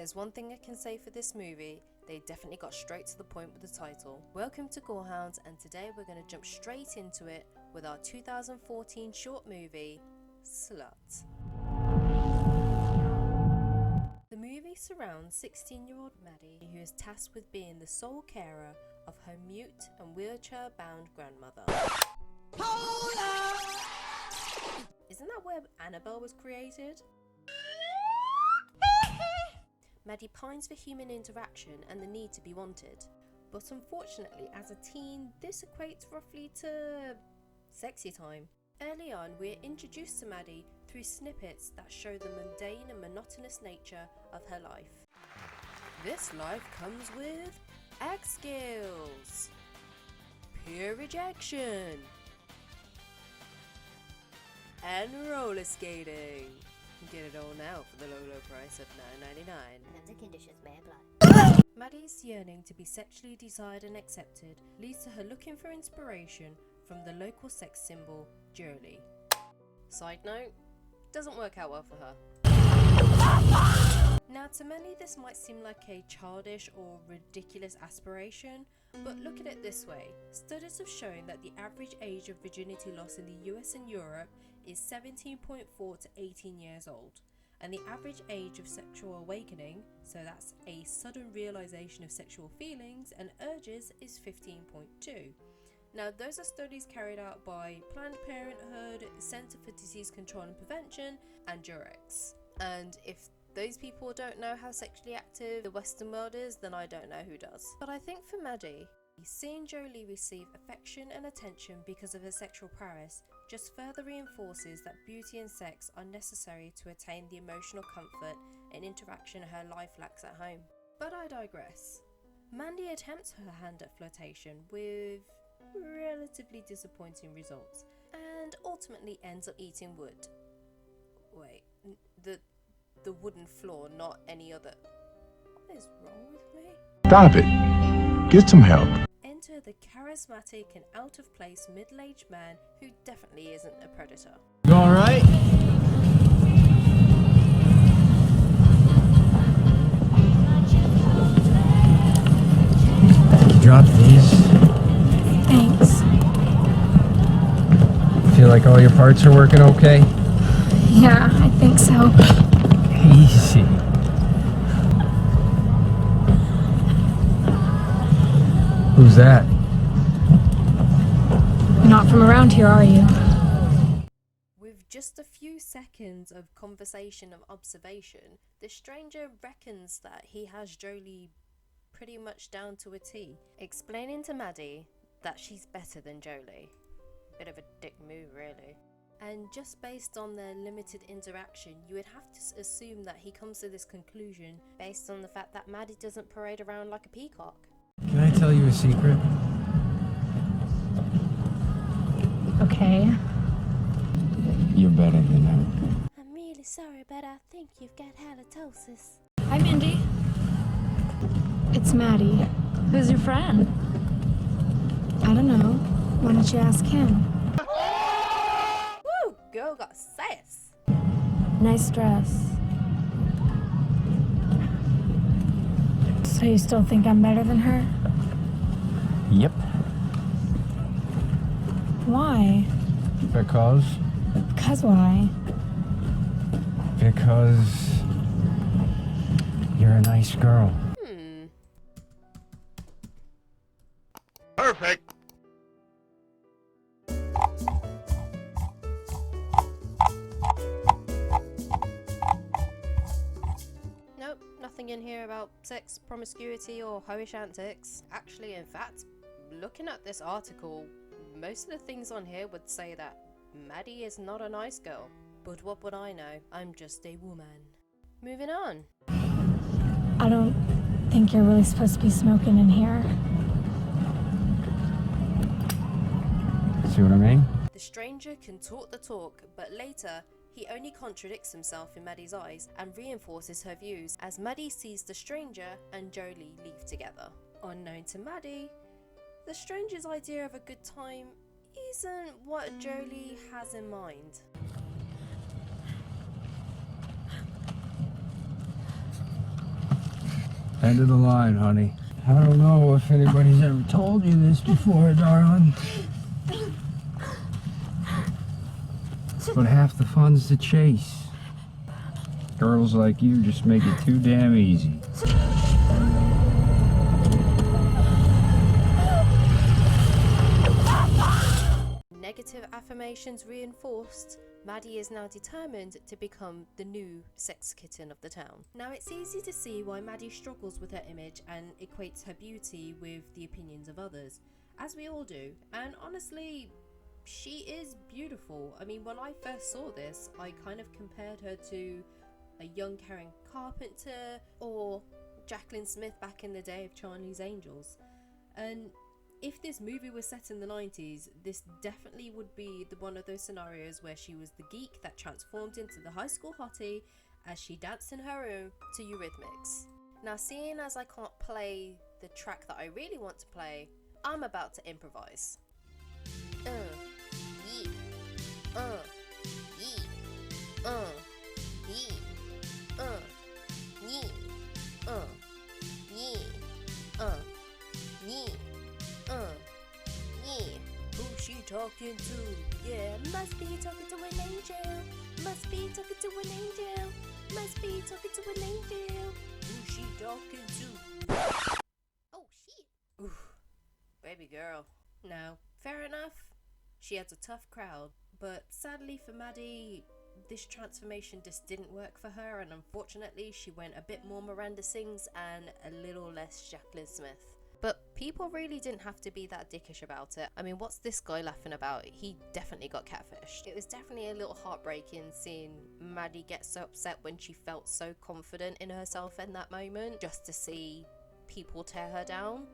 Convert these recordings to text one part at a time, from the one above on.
there's one thing I can say for this movie, they definitely got straight to the point with the title. Welcome to Gorehounds, and today we're going to jump straight into it with our 2014 short movie, Slut. The movie surrounds 16-year-old Maddy, who is tasked with being the sole carer of her mute and wheelchair-bound grandmother. Hold up! Isn't that where Annabelle was created? Maddy pines for human interaction and the need to be wanted, but unfortunately as a teen this equates roughly to sexy time. Early on we are introduced to Maddy through snippets that show the mundane and monotonous nature of her life. This life comes with X skills, pure rejection, and roller skating. Get it all now for the low price of $9.99. Terms and conditions may apply. Maddy's yearning to be sexually desired and accepted leads to her looking for inspiration from the local sex symbol, Jolie. Side note, doesn't work out well for her. Now to many this might seem like a childish or ridiculous aspiration, but look at it this way. Studies have shown that the average age of virginity loss in the US and Europe is 17.4 to 18 years old, and the average age of sexual awakening, so that's a sudden realization of sexual feelings and urges, is 15.2. Now those are studies carried out by Planned Parenthood, Center for Disease Control and Prevention, and Eurythmics. And if those people don't know how sexually active the Western world is, then I don't know who does. But I think for Maddy, seeing Jolie receive affection and attention because of her sexual prowess just further reinforces that beauty and sex are necessary to attain the emotional comfort and interaction her life lacks at home. But I digress. Mandy attempts her hand at flirtation with relatively disappointing results and ultimately ends up eating wood. Wait, the wooden floor, not any other. What is wrong with me? Stop it. Get some help. Enter the charismatic and out-of-place middle-aged man who definitely isn't a predator. You alright? Drop these. Thanks. Feel like all your parts are working okay? Yeah, I think so. Easy. Who's that? Not from around here, are you? With just a few seconds of conversation and observation, the stranger reckons that he has Jolie pretty much down to a T, explaining to Maddy that she's better than Jolie. Bit of a dick move, really. And just based on their limited interaction, you would have to assume that he comes to this conclusion based on the fact that Maddy doesn't parade around like a peacock. Can I tell you a secret? Okay. You're better than her. I'm really sorry, but I think you've got halitosis. Hi, Mindy. It's Maddy. Who's your friend? I don't know. Why don't you ask him? Woo! Girl got sass! Nice dress. So you still think I'm better than her? Yep. Why? Because Why? Because you're a nice girl. Perfect. Nope, nothing in here about sex, promiscuity, or hoish antics. Actually, in fact, looking at this article, most of the things on here would say that Maddy is not a nice girl. But what would I know? I'm just a woman. Moving on. I don't think you're really supposed to be smoking in here. See what I mean? The stranger can talk the talk, but later he only contradicts himself in Maddy's eyes and reinforces her views as Maddy sees the stranger and Jolie leave together. Unknown to Maddy, the stranger's idea of a good time isn't what Jolie has in mind. End of the line, honey. I don't know if anybody's ever told you this before, darling. But half the fun's the chase. Girls like you just make it too damn easy. Negative affirmations reinforced, Maddy is now determined to become the new sex kitten of the town. Now it's easy to see why Maddy struggles with her image and equates her beauty with the opinions of others, as we all do, and honestly, she is beautiful. I mean, when I first saw this, I kind of compared her to a young Karen Carpenter or Jacqueline Smith back in the day of Charlie's Angels. And if this movie was set in the 90s, this definitely would be one of those scenarios where she was the geek that transformed into the high school hottie as she danced in her room to Eurythmics. Now, seeing as I can't play the track that I really want to play, I'm about to improvise. Yeah. Yeah. Yeah. Yeah. Yeah. Who she talking to? Yeah, must be talking to an angel. Must be talking to an angel. Must be talking to an angel. Who she talking to? Oh shit. Oof. Baby girl. Now, fair enough. She has a tough crowd, but sadly for Maddy, this transformation just didn't work for her, and unfortunately she went a bit more Miranda Sings and a little less Jacqueline Smith. But people really didn't have to be that dickish about it. I mean, what's this guy laughing about? He definitely got catfished. It was definitely a little heartbreaking seeing Maddy get so upset when she felt so confident in herself in that moment, just to see people tear her down.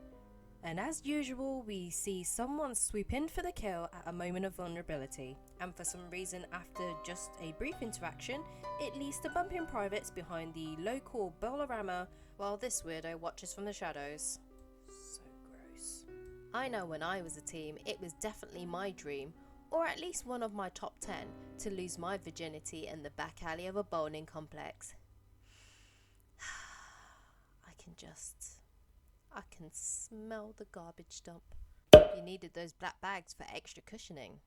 And as usual, we see someone swoop in for the kill at a moment of vulnerability. And for some reason, after just a brief interaction, it leads to bumping privates behind the local Bolorama while this weirdo watches from the shadows. So gross. I know when I was a teen, it was definitely my dream, or at least one of my top 10, to lose my virginity in the back alley of a bowling complex. I can smell the garbage dump. You needed those black bags for extra cushioning.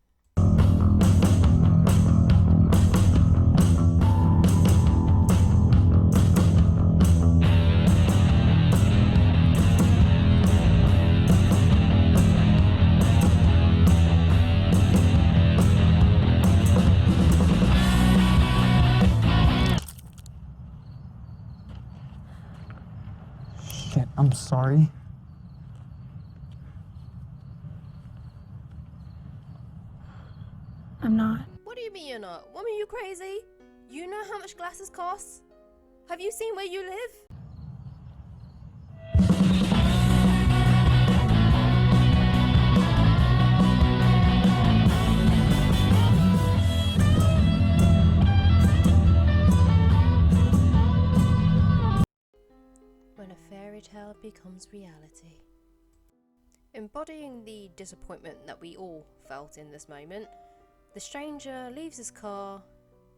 Shit, I'm sorry. I'm not. What do you mean you're not? Woman, you crazy? You know how much glasses cost? Have you seen where you live? When a fairy tale becomes reality. Embodying the disappointment that we all felt in this moment, the stranger leaves his car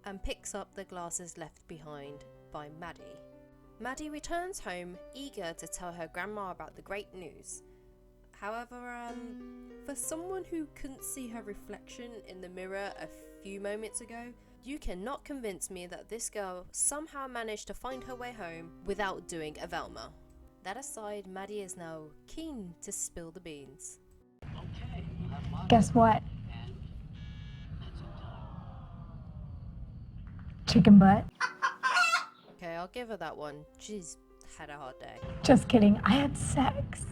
and picks up the glasses left behind by Maddy. Maddy returns home, eager to tell her grandma about the great news. However, for someone who couldn't see her reflection in the mirror a few moments ago, you cannot convince me that this girl somehow managed to find her way home without doing a Velma. That aside, Maddy is now keen to spill the beans. Guess what? Chicken butt. Okay, I'll give her that one. She's had a hard day. Just kidding. I had sex.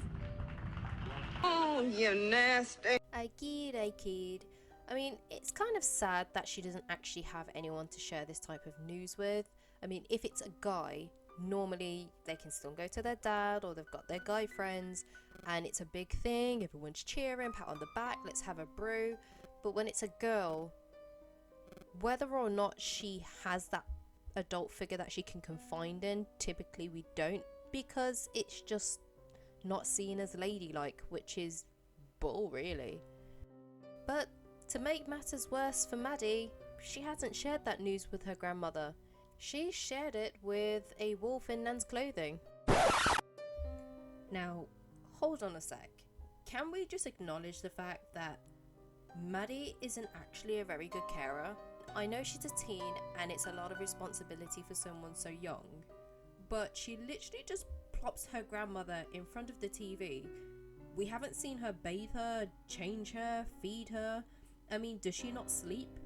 Oh, you nasty. I kid. I mean, it's kind of sad that she doesn't actually have anyone to share this type of news with. I mean, if it's a guy, normally they can still go to their dad or they've got their guy friends and it's a big thing, everyone's cheering, pat on the back, let's have a brew. But when it's a girl, whether or not she has that adult figure that she can confide in, typically we don't, because it's just not seen as ladylike, which is bull really. But to make matters worse for Maddy, she hasn't shared that news with her grandmother. She shared it with a wolf in Nan's clothing. Now, hold on a sec. Can we just acknowledge the fact that Maddy isn't actually a very good carer? I know she's a teen and it's a lot of responsibility for someone so young, but she literally just plops her grandmother in front of the TV. We haven't seen her bathe her, change her, feed her. I mean, does she not sleep?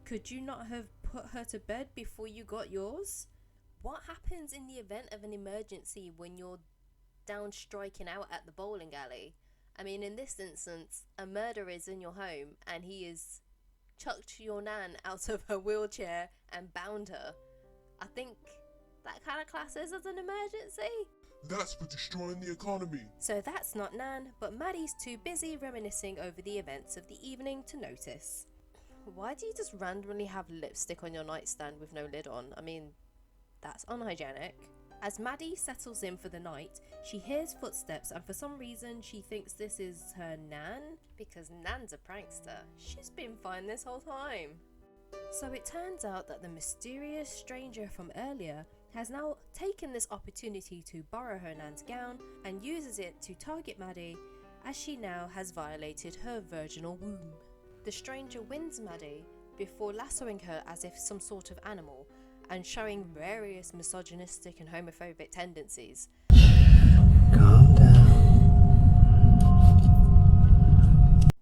Could you not have put her to bed before you got yours? What happens in the event of an emergency when you're down striking out at the bowling alley? I mean, in this instance, a murderer is in your home and he is chucked your nan out of her wheelchair and bound her. I think that kind of classes as an emergency. That's for destroying the economy. So that's not Nan, but Maddy's too busy reminiscing over the events of the evening to notice. Why do you just randomly have lipstick on your nightstand with no lid on? I mean, that's unhygienic. As Maddy settles in for the night, she hears footsteps and for some reason she thinks this is her nan, because Nan's a prankster. She's been fine this whole time. So it turns out that the mysterious stranger from earlier has now taken this opportunity to borrow her nan's gown and uses it to target Maddy, as she now has violated her virginal womb. The stranger wins Maddy before lassoing her as if some sort of animal and showing various misogynistic and homophobic tendencies. Calm down.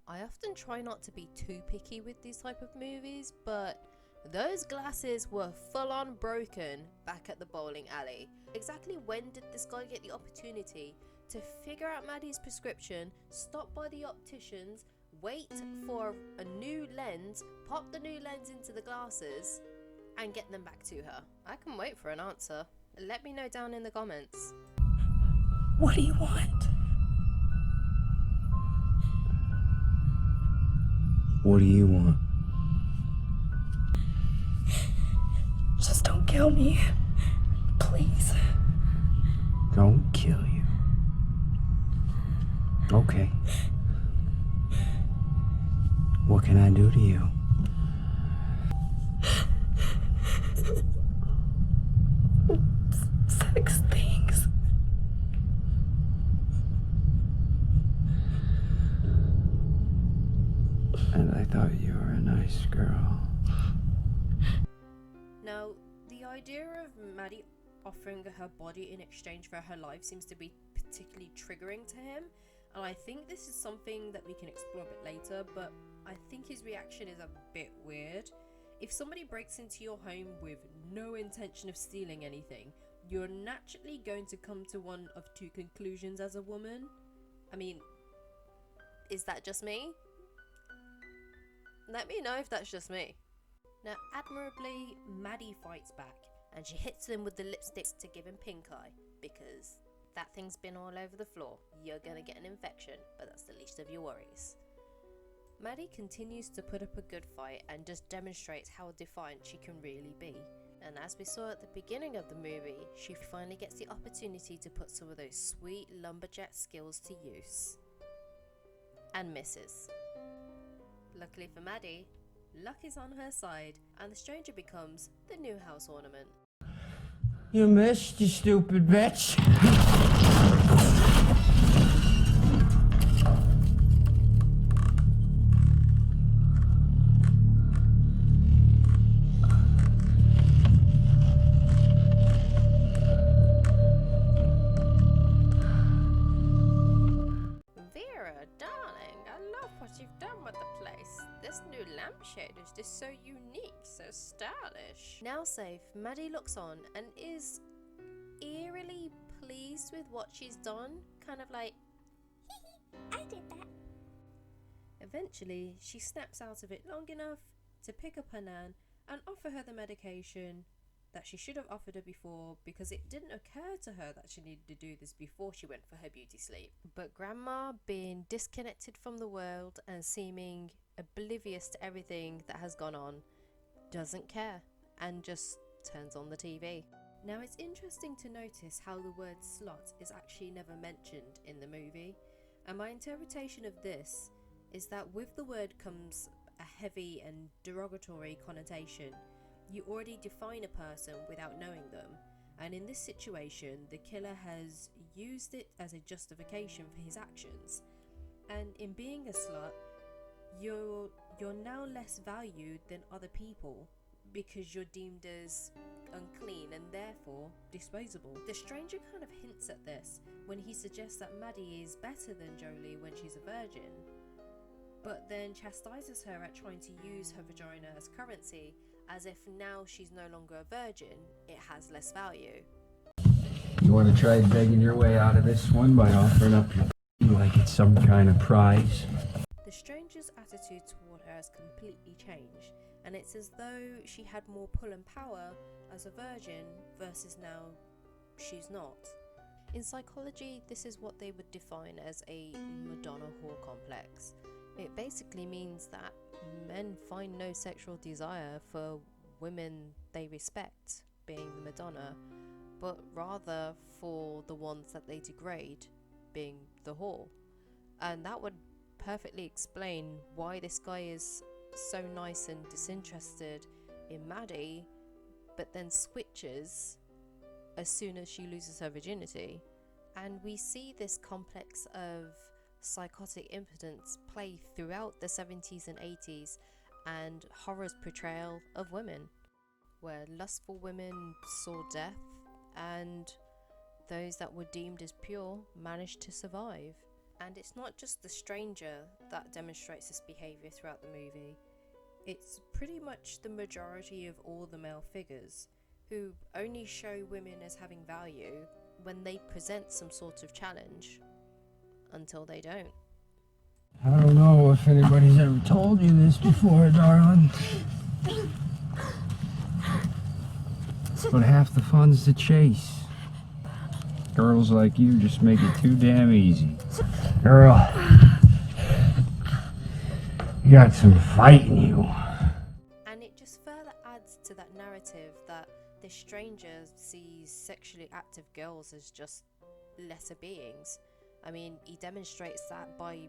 I often try not to be too picky with these type of movies, but those glasses were full on broken back at the bowling alley. Exactly when did this guy get the opportunity to figure out Maddy's prescription, stop by the opticians, wait for a new lens, pop the new lens into the glasses, and get them back to her? I can wait for an answer. Let me know down in the comments. What do you want? What do you want? Just don't kill me. Please. Don't kill you. Okay. What can I do to you? Sex things. And I thought you were a nice girl. Now, the idea of Maddy offering her body in exchange for her life seems to be particularly triggering to him, and I think this is something that we can explore a bit later, but I think his reaction is a bit weird. If somebody breaks into your home with no intention of stealing anything, you're naturally going to come to one of two conclusions as a woman. I mean, is that just me? Let me know if that's just me. Now, admirably, Maddy fights back and she hits him with the lipsticks to give him pink eye, because that thing's been all over the floor. You're gonna get an infection, but that's the least of your worries. Maddy continues to put up a good fight and just demonstrates how defiant she can really be. And as we saw at the beginning of the movie, she finally gets the opportunity to put some of those sweet lumberjack skills to use. And misses. Luckily for Maddy, luck is on her side and the stranger becomes the new house ornament. You missed, you stupid bitch. Is just so unique, so stylish. Now safe, Maddy looks on and is eerily pleased with what she's done, kind of like, I did that. Eventually, she snaps out of it long enough to pick up her nan and offer her the medication that she should have offered her before, because it didn't occur to her that she needed to do this before she went for her beauty sleep. But Grandma, being disconnected from the world and seeming oblivious to everything that has gone on, doesn't care and just turns on the TV. Now, it's interesting to notice how the word slut is actually never mentioned in the movie, and my interpretation of this is that with the word comes a heavy and derogatory connotation. You already define a person without knowing them, and in this situation the killer has used it as a justification for his actions. And in being a slut, you're now less valued than other people because you're deemed as unclean and therefore disposable. The stranger kind of hints at this when he suggests that Maddy is better than Jolie when she's a virgin, but then chastises her at trying to use her vagina as currency, as if now she's no longer a virgin, it has less value. You want to try begging your way out of this one by offering up your like it's some kind of prize? The stranger's attitude toward her has completely changed, and it's as though she had more pull and power as a virgin versus now she's not. In psychology, this is what they would define as a Madonna whore complex. It basically means that men find no sexual desire for women they respect, being the Madonna, but rather for the ones that they degrade, being the whore. And that would perfectly explain why this guy is so nice and disinterested in Maddy, but then switches as soon as she loses her virginity. And we see this complex of psychotic impotence play throughout the 70s and 80s, and horror's portrayal of women, where lustful women saw death and those that were deemed as pure managed to survive. And it's not just the stranger that demonstrates this behaviour throughout the movie, it's pretty much the majority of all the male figures who only show women as having value when they present some sort of challenge, until they don't. I don't know if anybody's ever told you this before, darling, but half the fun's the chase. Girls like you just make it too damn easy. Girl, you got some fight in you. And it just further adds to that narrative that this stranger sees sexually active girls as just lesser beings. I mean, he demonstrates that by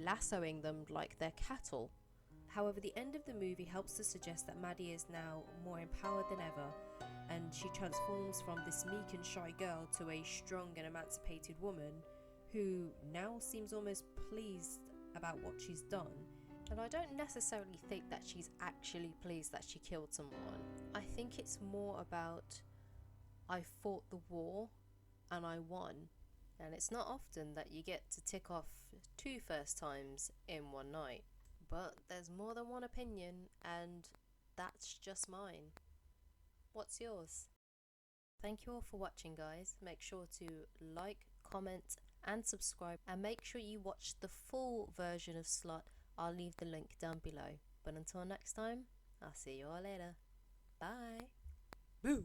lassoing them like they're cattle. However, the end of the movie helps to suggest that Maddy is now more empowered than ever, and she transforms from this meek and shy girl to a strong and emancipated woman who now seems almost pleased about what she's done. And I don't necessarily think that she's actually pleased that she killed someone. I think it's more about, I fought the war and I won. And it's not often that you get to tick off 2 first times in one night. But there's more than one opinion, and that's just mine. What's yours? Thank you all for watching, guys. Make sure to like, comment and subscribe, and make sure you watch the full version of Slut. I'll leave the link down below. But until next time, I'll see you all later. Bye. Boo!